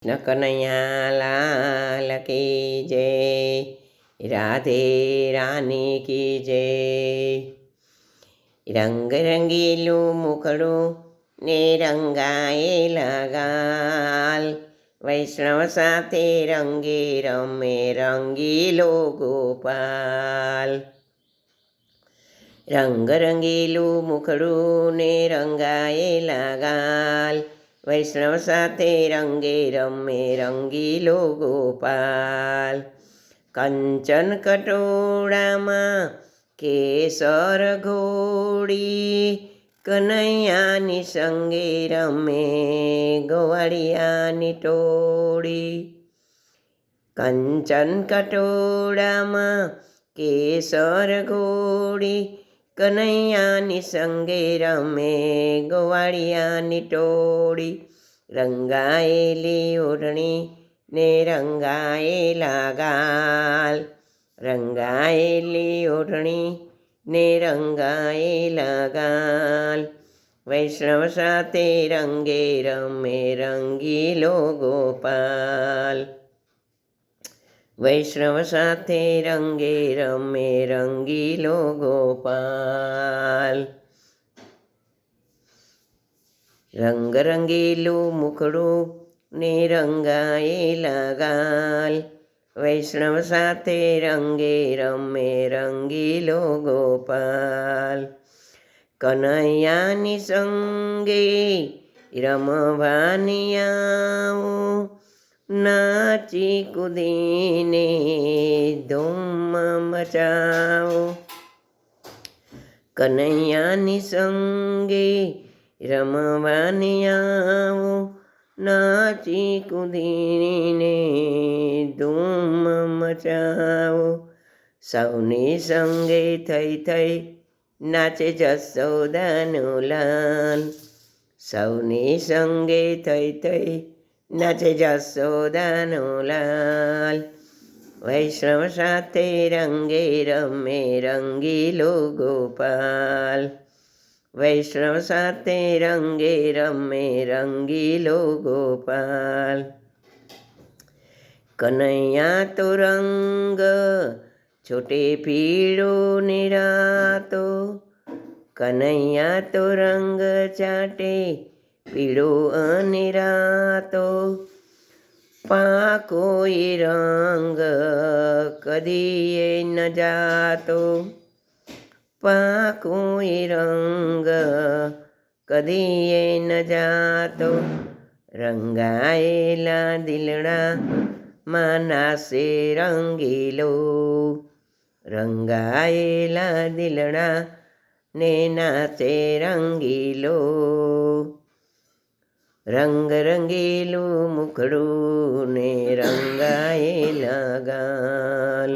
કૃષ્ણ કનૈયા લાલ કી જય, રાધે રાની કી જય। રંગ રંગીલું મુખડું ને રંગાયેલા ગાલ, વૈષ્ણવ સાથે રંગે રમે રંગીલો ગોપાલ। રંગ રંગીલું મુખડું ને રંગાયેલા ગાલ, વૈષ્ણવ સાથે રંગે રમે રંગીલો ગોપાલ। કંચન કટોળામાં કેસર ઘોડી, કનૈયાની સંગે રમે ગોવાળિયાની ટોળી। કંચન કટોળામાં કેસર ઘોડી, કનૈયાની સંગે રમે ગોવાળિયાની ટોળી। રંગાયેલી ઓઢણી ને રંગાયેલા ગાલ, રંગાયેલી ઓઢણી ને રંગાયેલા ગાલ, વૈષ્ણવ સાથે રંગે રમે રંગીલો ગોપાલ। વૈષ્ણવ સાથે રંગે રમે રંગીલો ગોપાલ। રંગ રંગીલું મુખડું ને રંગાયેલા ગાલ, વૈષ્ણવ સાથે રંગે રમે રંગીલો ગોપાલ। કનૈયાની સંગે રમવાની આવો, નાચી કૂદીને ધૂમ મચાવો। કનૈયાની સંગે રમવાની આવો, નાચી કૂદીને ધૂમ મચાવો। સૌની સંગે થઈ થઈ નાચે જશોદાનો લાલ, સૌની સંગે થઈ થઈ નાચે જશોદાનો લાલ, વૈષ્ણવ સાથે રંગે રમે રંગીલો ગોપાલ। વૈષ્ણવ સાથે રંગે રમે રંગીલો ગોપાલ। કનૈયા તો રંગ છોટે પીળો નિરાતો, કનૈયા તો રંગ ચાટે પીળો અનિરાતો। પાકોય રંગ કદીએ ન જાતો, પાકોય રંગ કદીએ ન જાતો। રંગાયેલા દિલડા માં નાસે રંગીલો, રંગાયેલા દિલડા ને નાચે રંગીલો। રંગ રંગીલું મુખડું ને રંગાયેલા ગાલ।